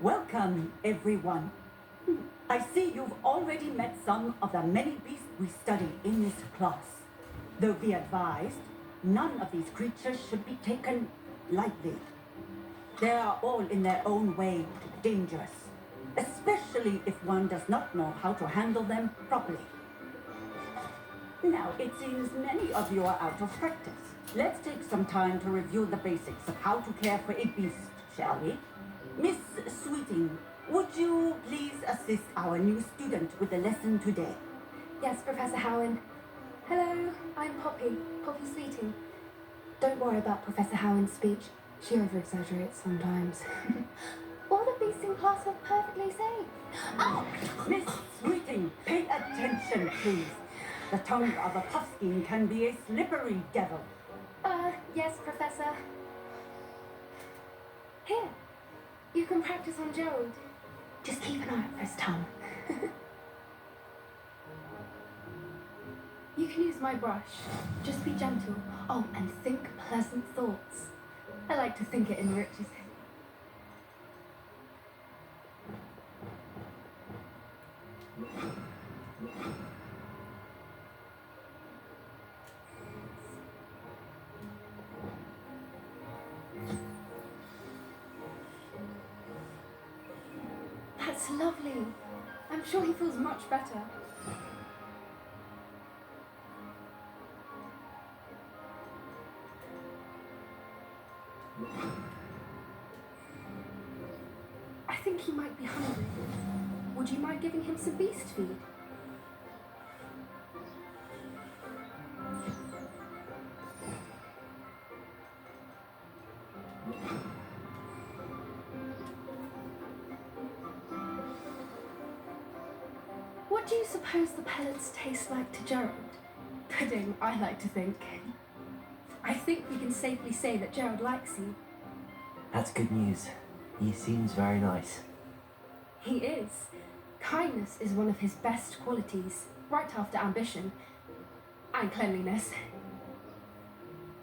Welcome, everyone. I see you've already met some of the many beasts we study in this class. Though be advised, none of these creatures should be taken lightly. They are all in their own way dangerous, especially if one does not know how to handle them properly. Now, it seems many of you are out of practice. Let's take some time to review the basics of how to care for a beast, shall we? Miss Sweeting, would you please assist our new student with the lesson today? Yes, Professor Howen. Hello, I'm Poppy Sweeting. Don't worry about Professor Howen's speech. She over-exaggerates sometimes. All the beasts in class are perfectly safe. Oh! Miss Sweeting, pay attention, please. The tongue of a puffskein can be a slippery devil. Yes, Professor. Here, you can practice on Gerald. Just keep an eye out for his tongue. You can use my brush. Just be gentle. Oh, and think pleasant thoughts. I like to think it enriches him. That's lovely. I'm sure he feels much better. I think he might be hungry. Would you mind giving him some beast feed? What do you suppose the pellets taste like to Gerald? Pudding, I like to think. I think we can safely say that Gerald likes you. That's good news. He seems very nice. He is. Kindness is one of his best qualities, right after ambition and cleanliness.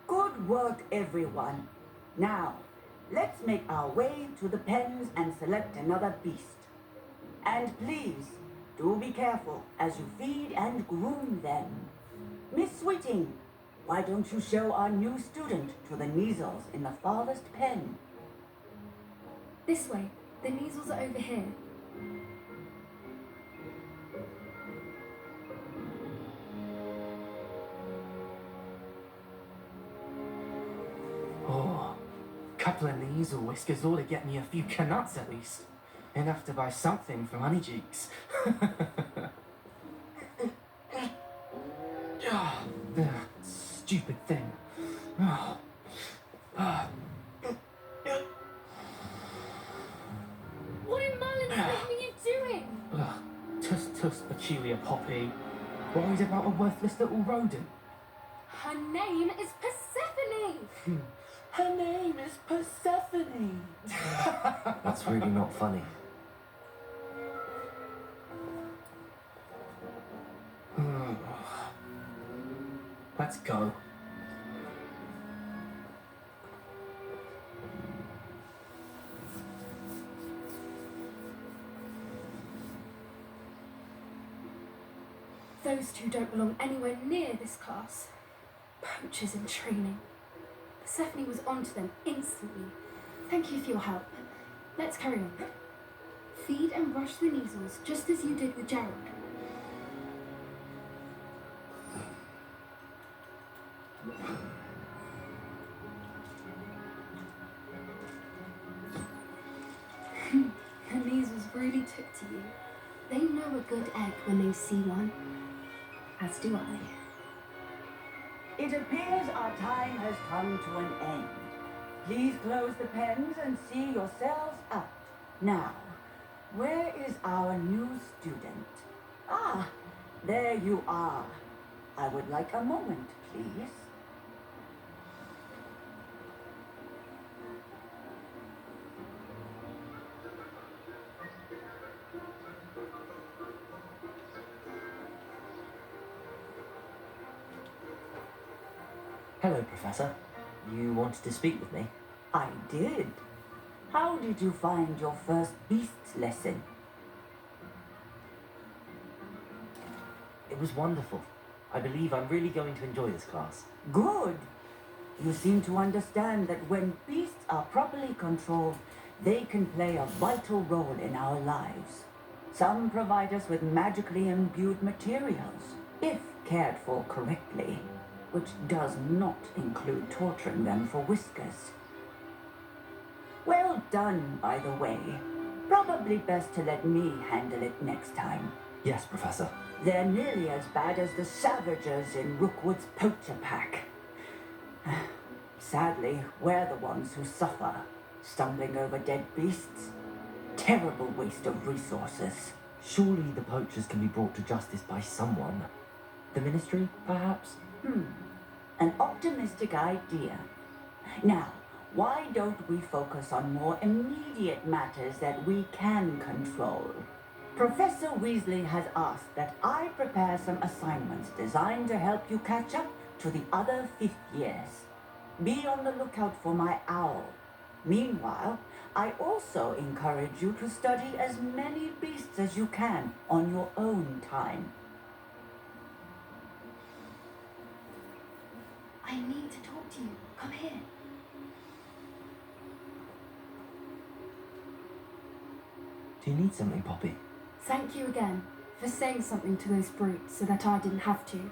Good work, everyone. Now, let's make our way to the pens and select another beast. And please, do be careful as you feed and groom them. Miss Sweeting, why don't you show our new student to the measles in the farthest pen? This way. The measles are over here. Oh, couple of Neasel whiskers ought to get me a few canuts at least. Enough to buy something from Honeycheeks. Stupid thing. Oh. What in Merlin's name are you doing? Tuss, peculiar Poppy. Worried about a worthless little rodent. Her name is Persephone! Her name is Persephone. That's really not funny. Let's go. Those two don't belong anywhere near this class. Poachers in training. Persephone was onto them instantly. Thank you for your help. Let's carry on. Feed and brush the measles just as you did with Gerald. The measles really took to you. They know a good egg when they see one. As do I. It appears our time has come to an end. Please close the pens and see yourselves out. Now, where is our new student? Ah, there you are. I would like a moment, please. Hello, Professor. You wanted to speak with me? I did. How did you find your first beasts lesson? It was wonderful. I believe I'm really going to enjoy this class. Good. You seem to understand that when beasts are properly controlled, they can play a vital role in our lives. Some provide us with magically imbued materials, if cared for correctly, which does not include torturing them for whiskers. Well done, by the way. Probably best to let me handle it next time. Yes, Professor. They're nearly as bad as the Savagers in Rookwood's poacher pack. Sadly, we're the ones who suffer, stumbling over dead beasts. Terrible waste of resources. Surely the poachers can be brought to justice by someone. The Ministry, perhaps? An optimistic idea. Now, why don't we focus on more immediate matters that we can control? Professor Weasley has asked that I prepare some assignments designed to help you catch up to the other 5th years. Be on the lookout for my owl. Meanwhile, I also encourage you to study as many beasts as you can on your own time. I need to talk to you. Come here. Do you need something, Poppy? Thank you again for saying something to those brutes so that I didn't have to.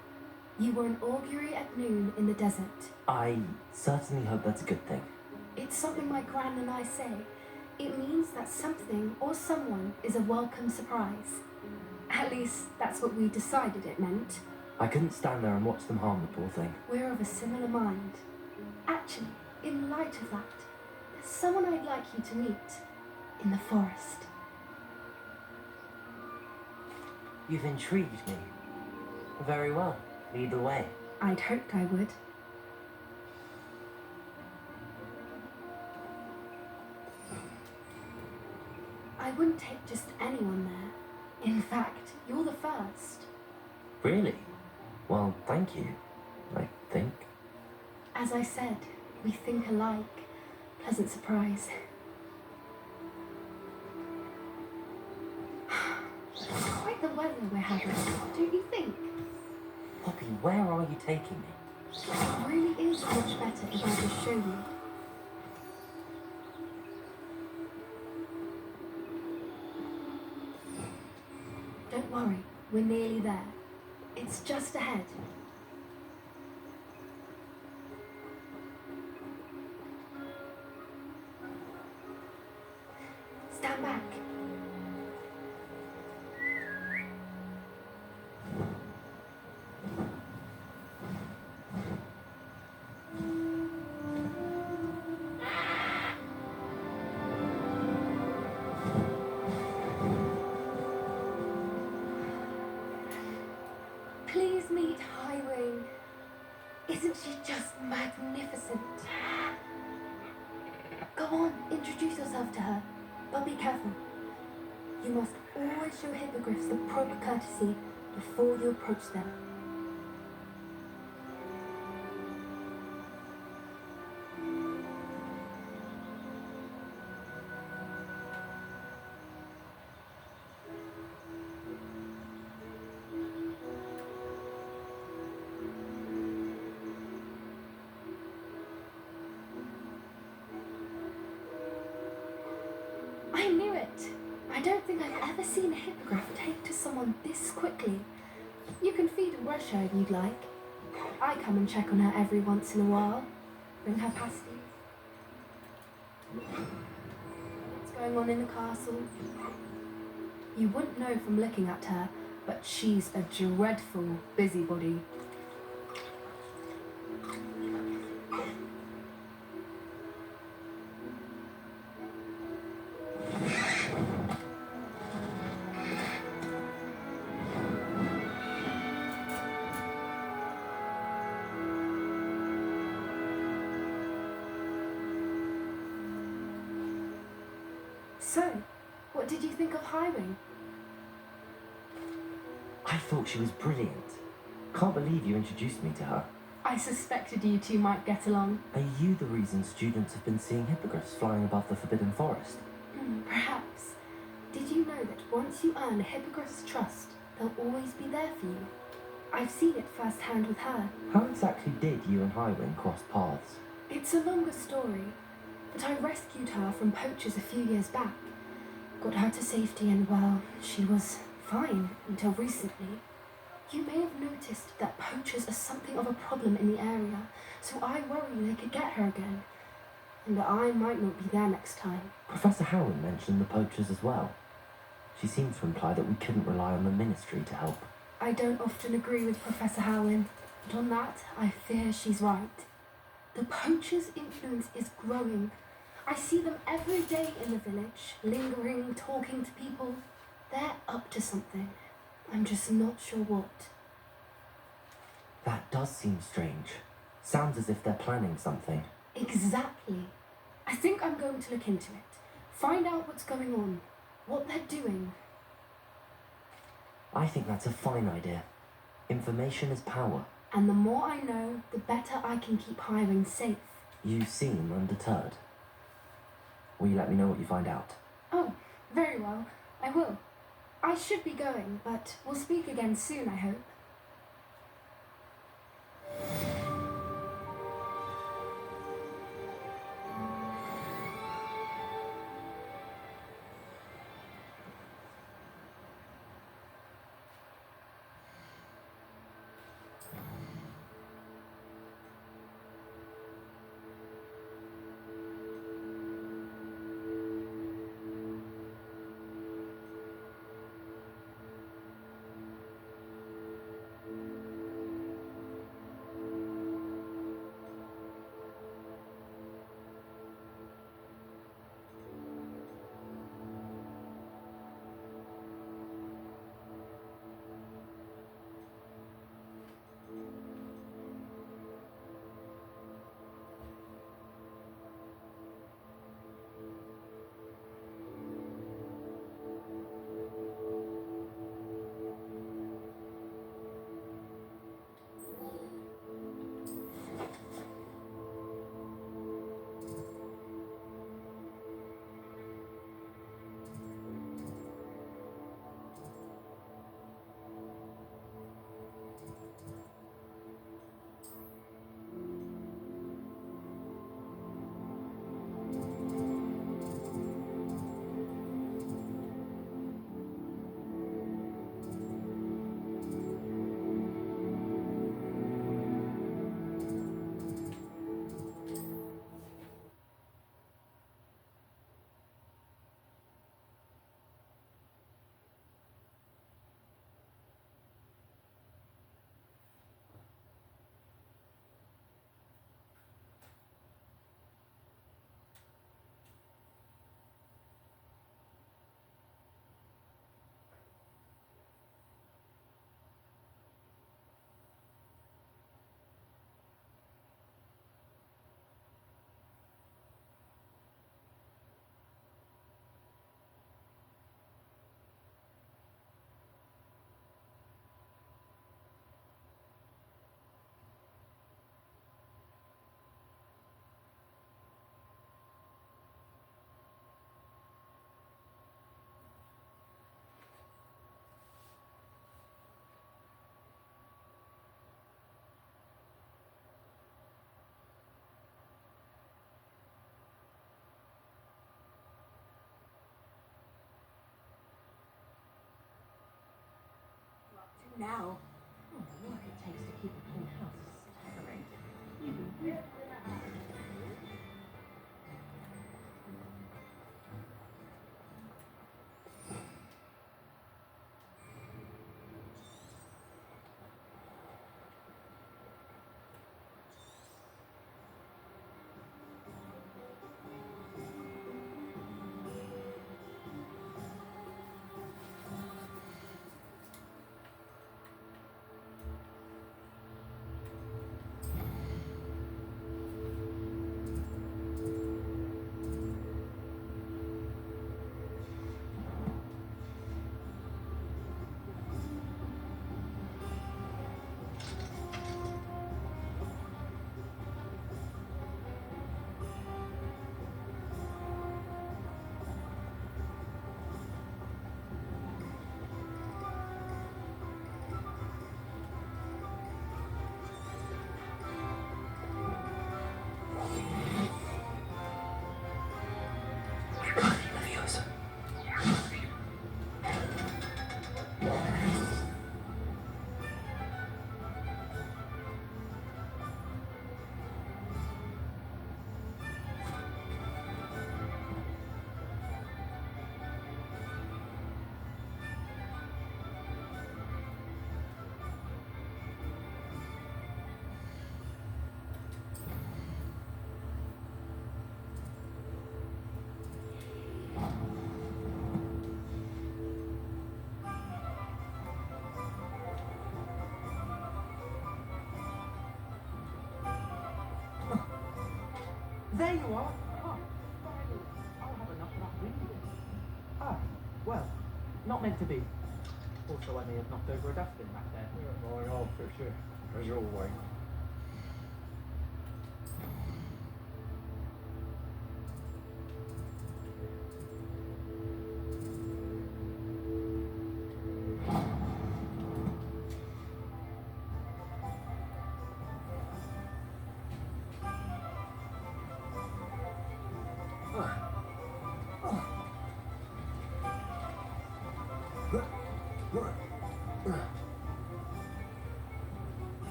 You were an augury at noon in the desert. I certainly hope that's a good thing. It's something my gran and I say. It means that something or someone is a welcome surprise. At least, that's what we decided it meant. I couldn't stand there and watch them harm the poor thing. We're of a similar mind. Actually, in light of that, there's someone I'd like you to meet in the forest. You've intrigued me. Very well. Lead the way. I'd hoped I would. I wouldn't take just anyone there. In fact, you're the first. Really? Well, thank you. I think. As I said, we think alike. Pleasant surprise. Quite the weather we're having, don't you think? Poppy, where are you taking me? It really is much better if I just show you. Don't worry, we're nearly there. It's just ahead. Stand back. Please meet Highwing. Isn't she just magnificent? Go on, introduce yourself to her, but be careful. You must always show hippogriffs the proper courtesy before you approach them. I knew it! I don't think I've ever seen a hippogriff take to someone this quickly. You can feed Russia if you'd like. I come and check on her every once in a while. Bring her pasties. What's going on in the castle? You wouldn't know from looking at her, but she's a dreadful busybody. So, what did you think of Highwing? I thought she was brilliant. Can't believe you introduced me to her. I suspected you two might get along. Are you the reason students have been seeing hippogriffs flying above the Forbidden Forest? Perhaps. Did you know that once you earn a hippogriff's trust, they'll always be there for you? I've seen it firsthand with her. How exactly did you and Highwing cross paths? It's a longer story, but I rescued her from poachers a few years back. Got her to safety and, well, she was fine until recently. You may have noticed that poachers are something of a problem in the area, so I worry they could get her again. And I might not be there next time. Professor Howland mentioned the poachers as well. She seems to imply that we couldn't rely on the Ministry to help. I don't often agree with Professor Howland, but on that, I fear she's right. The poachers' influence is growing. I see them every day in the village, lingering, talking to people. They're up to something. I'm just not sure what. That does seem strange. Sounds as if they're planning something. Exactly. I think I'm going to look into it. Find out what's going on, what they're doing. I think that's a fine idea. Information is power. And the more I know, the better I can keep Highwing safe. You seem undeterred. Will you let me know what you find out? Oh, very well. I will. I should be going, but we'll speak again soon, I hope. Now, the work it takes to keep a clean house is staggering. what? Oh, finally. I'll have enough of that reading. Ah, well, not meant to be. Also, I may have knocked over a dustbin back there. My officer, as always.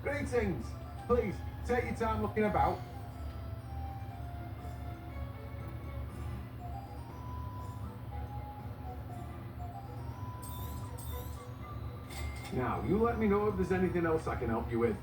Greetings! Please, take your time looking about. Now, you let me know if there's anything else I can help you with.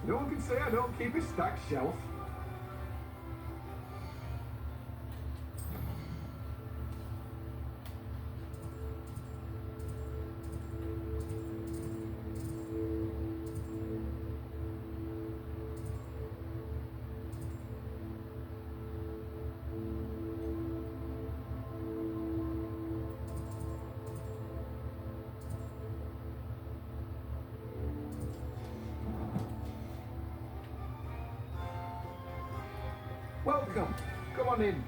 No one can say I don't keep a stacked shelf. Welcome. Come on in.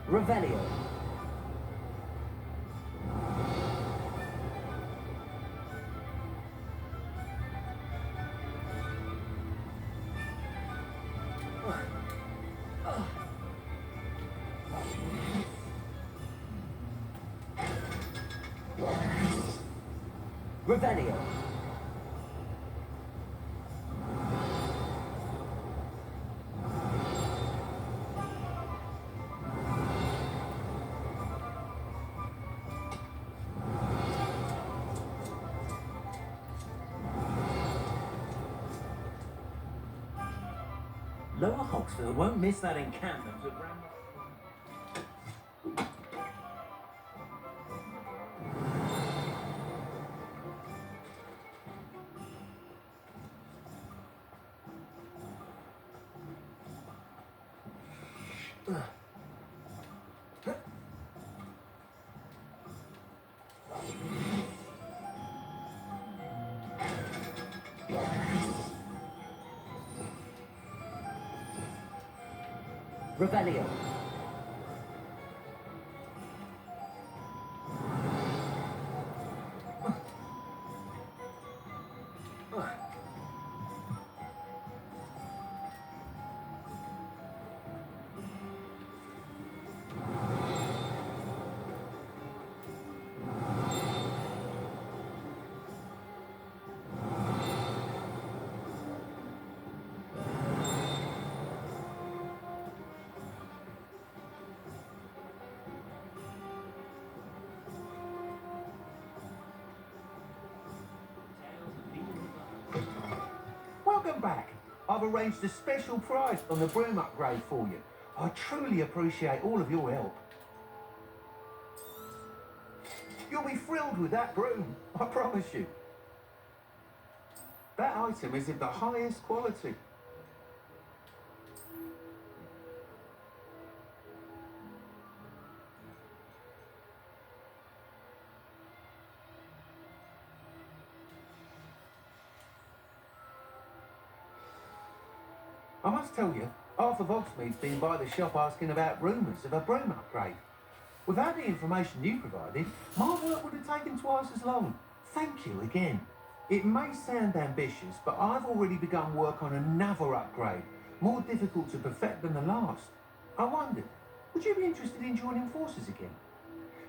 Revelio. Revelio. Lower Hogsfield won't miss that encampment at Ram. Revelio. Welcome back. I've arranged a special prize on the broom upgrade for you. I truly appreciate all of your help. You'll be thrilled with that broom, I promise you. That item is of the highest quality. I must tell you, half of Hogsmeade's been by the shop asking about rumours of a broom upgrade. Without the information you provided, my work would have taken twice as long. Thank you again. It may sound ambitious, but I've already begun work on another upgrade, more difficult to perfect than the last. I wondered, would you be interested in joining forces again?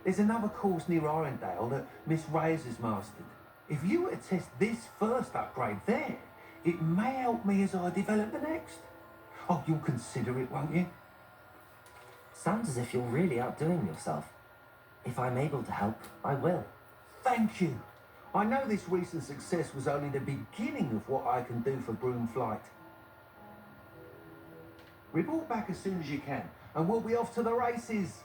There's another course near Arendelle that Miss Reyes has mastered. If you were to test this first upgrade there, it may help me as I develop the next. Oh, you'll consider it, won't you? Sounds as if you're really outdoing yourself. If I'm able to help, I will. Thank you. I know this recent success was only the beginning of what I can do for Broomflight. Report back as soon as you can, and we'll be off to the races.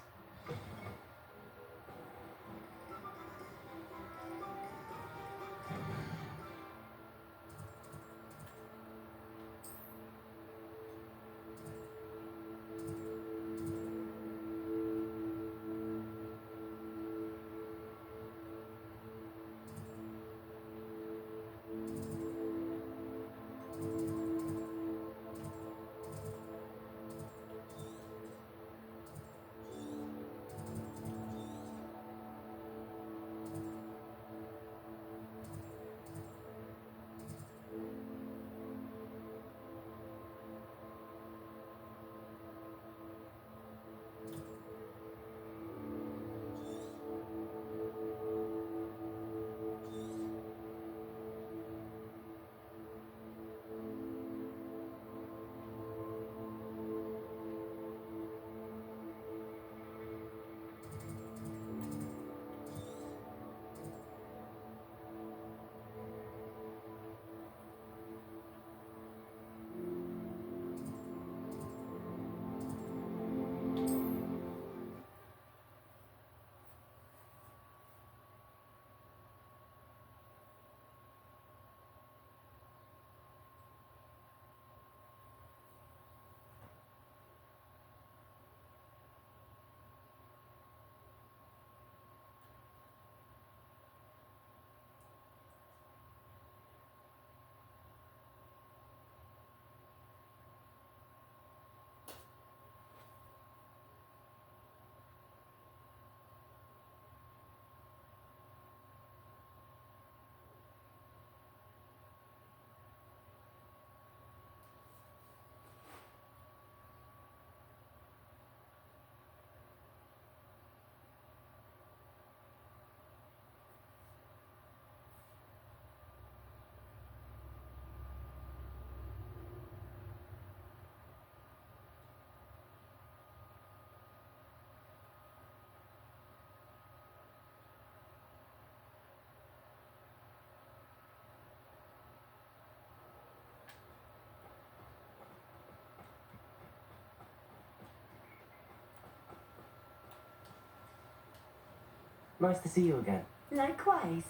Nice to see you again. Likewise.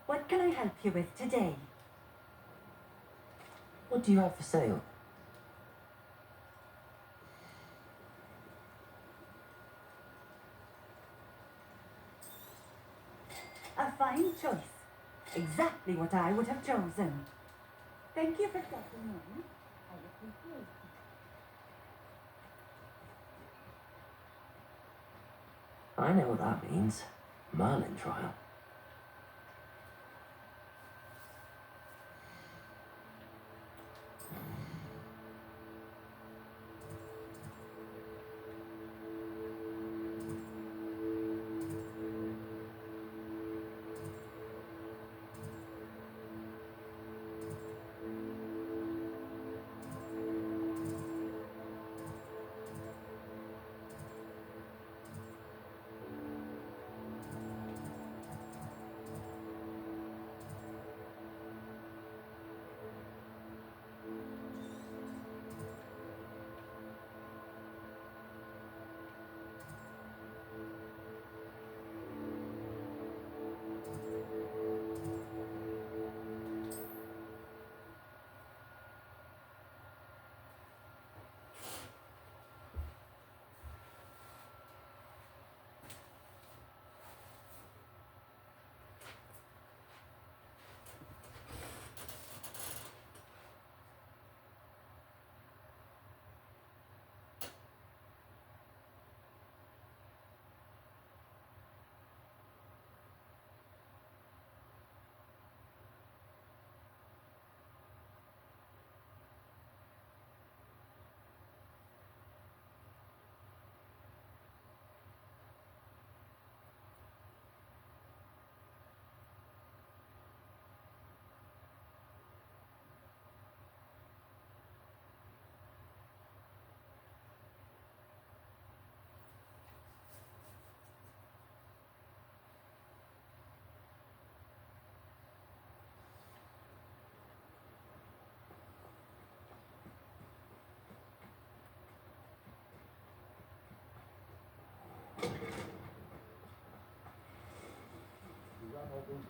What can I help you with today? What do you have for sale? A fine choice. Exactly what I would have chosen. Thank you for stopping in. I appreciate it. I know what that means. Merlin trial.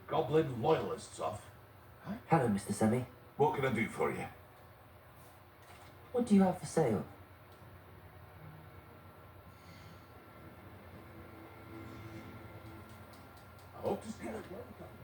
Goblin loyalists off. Hello, Mr. Semi. What can I do for you? What do you have for sale? I hope to see you again sometime.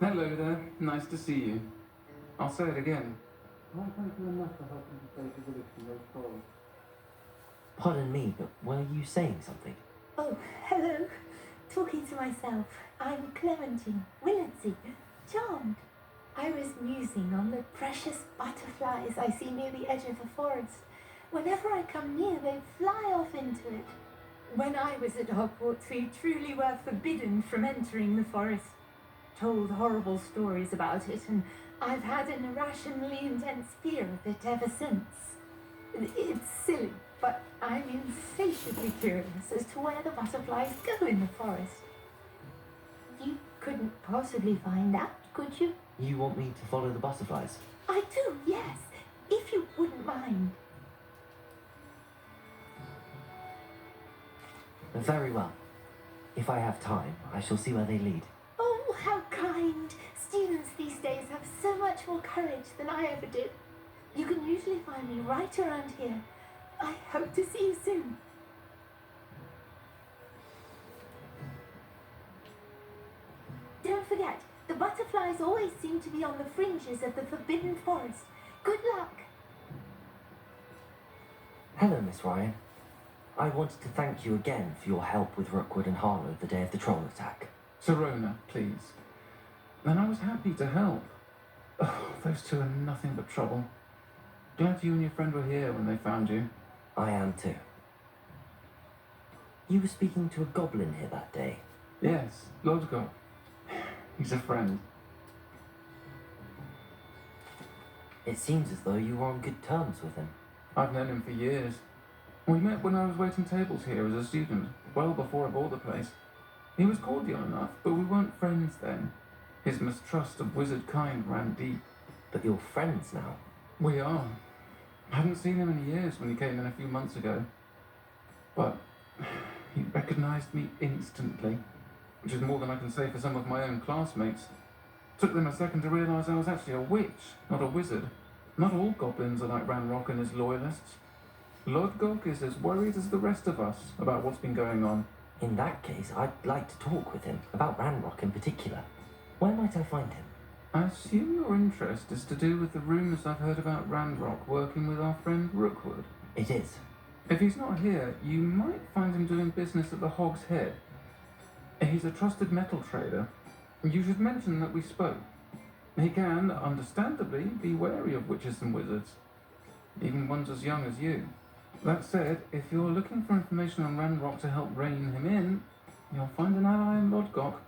Hello there. Nice to see you. I'll say it again. Can't thank you enough for helping to save the village from those trolls. Pardon me, but were you saying something? Oh, hello. Talking to myself. I'm Clementine Willardsey. Charmed. I was musing on the precious butterflies I see near the edge of the forest. Whenever I come near, they fly off into it. When I was at Hogwarts, we truly were forbidden from entering the forest. Told horrible stories about it, and I've had an irrationally intense fear of it ever since. It's silly, but I'm insatiably curious as to where the butterflies go in the forest. You couldn't possibly find out, could you? You want me to follow the butterflies? I do, yes, if you wouldn't mind. Very well. If I have time, I shall see where they lead. Oh, how kind! Students these days have so much more courage than I ever did. You can usually find me right around here. I hope to see you soon. Don't forget, the butterflies always seem to be on the fringes of the Forbidden Forest. Good luck! Hello, Miss Ryan. I wanted to thank you again for your help with Rookwood and Harlow the day of the troll attack. Serona, please. And I was happy to help. Oh, those two are nothing but trouble. Glad you and your friend were here when they found you. I am too. You were speaking to a goblin here that day. Yes, Lodgott. He's a friend. It seems as though you were on good terms with him. I've known him for years. We met when I was waiting tables here as a student, well before I bought the place. He was cordial enough, but we weren't friends then. His mistrust of wizard kind ran deep. But you're friends now. We are. I hadn't seen him in years when he came in a few months ago. But he recognized me instantly, which is more than I can say for some of my own classmates. Took them a second to realize I was actually a witch, not a wizard. Not all goblins are like Ranrock and his loyalists. Lodgok is as worried as the rest of us about what's been going on. In that case, I'd like to talk with him, about Ranrock in particular. Where might I find him? I assume your interest is to do with the rumors I've heard about Ranrock working with our friend Rookwood. It is. If he's not here, you might find him doing business at the Hog's Head. He's a trusted metal trader. You should mention that we spoke. He can, understandably, be wary of witches and wizards, even ones as young as you. That said, if you're looking for information on Ranrock to help rein him in, you'll find an ally in Lodgok.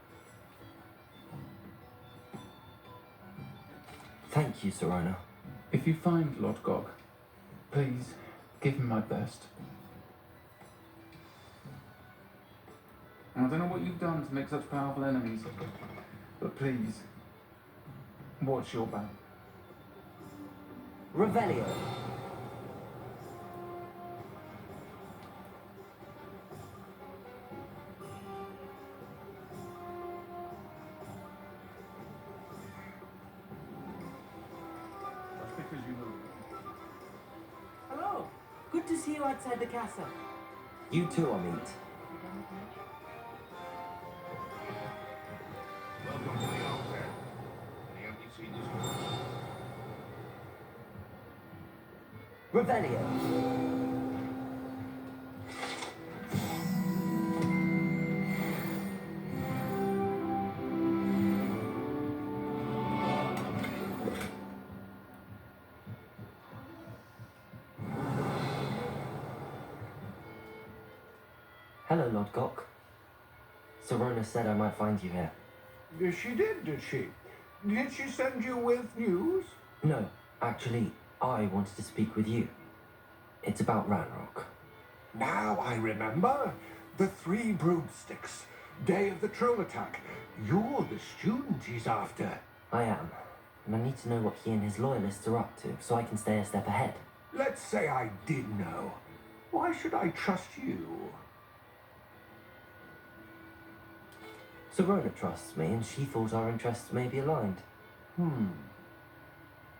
Thank you, Serona. If you find Lodgok, please give him my best. I don't know what you've done to make such powerful enemies, but please, watch your back. Revelio. That's because you know. Hello. Good to see you outside the castle. You too, Amit. Welcome to the altar. Any of you seen this one? Revelio. Hello, Lodgok. Serona said I might find you here. She did she? Did she send you with news? No, actually, I wanted to speak with you. It's about Ranrock. Now I remember. The 3 broomsticks. Day of the troll attack. You're the student he's after. I am, and I need to know what he and his loyalists are up to, so I can stay a step ahead. Let's say I did know. Why should I trust you? Serona trusts me, and she thought our interests may be aligned.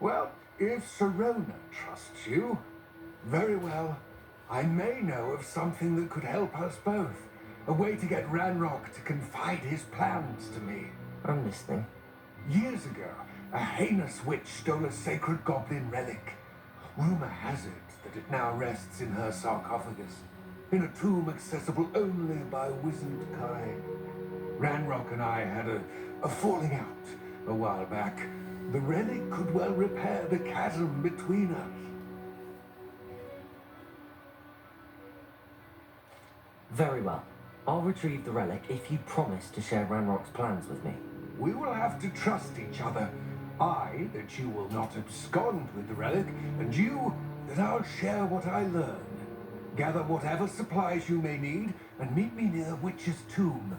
Well, if Serona trusts you, very well. I may know of something that could help us both. A way to get Ranrock to confide his plans to me. I'm listening. Years ago, a heinous witch stole a sacred goblin relic. Rumor has it that it now rests in her sarcophagus, in a tomb accessible only by wizened kind. Ranrock and I had a falling out a while back. The relic could well repair the chasm between us. Very well. I'll retrieve the relic if you promise to share Ranrock's plans with me. We will have to trust each other. I, that you will not abscond with the relic, and you, that I'll share what I learn. Gather whatever supplies you may need, and meet me near the witch's tomb.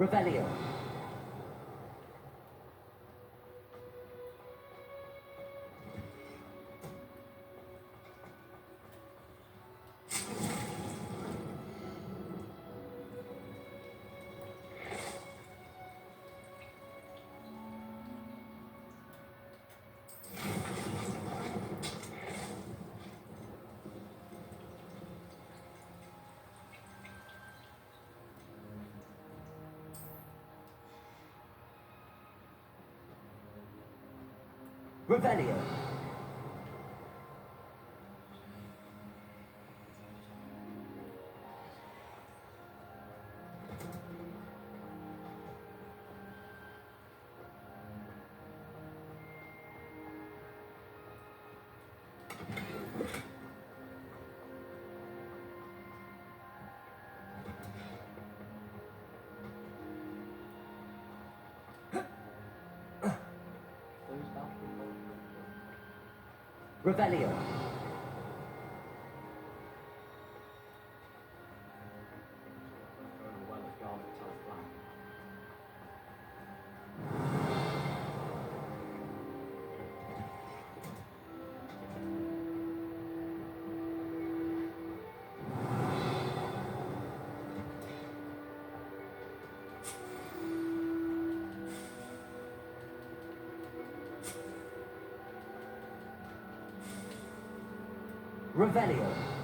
Revelio. Revelio. Revelio. Revelio.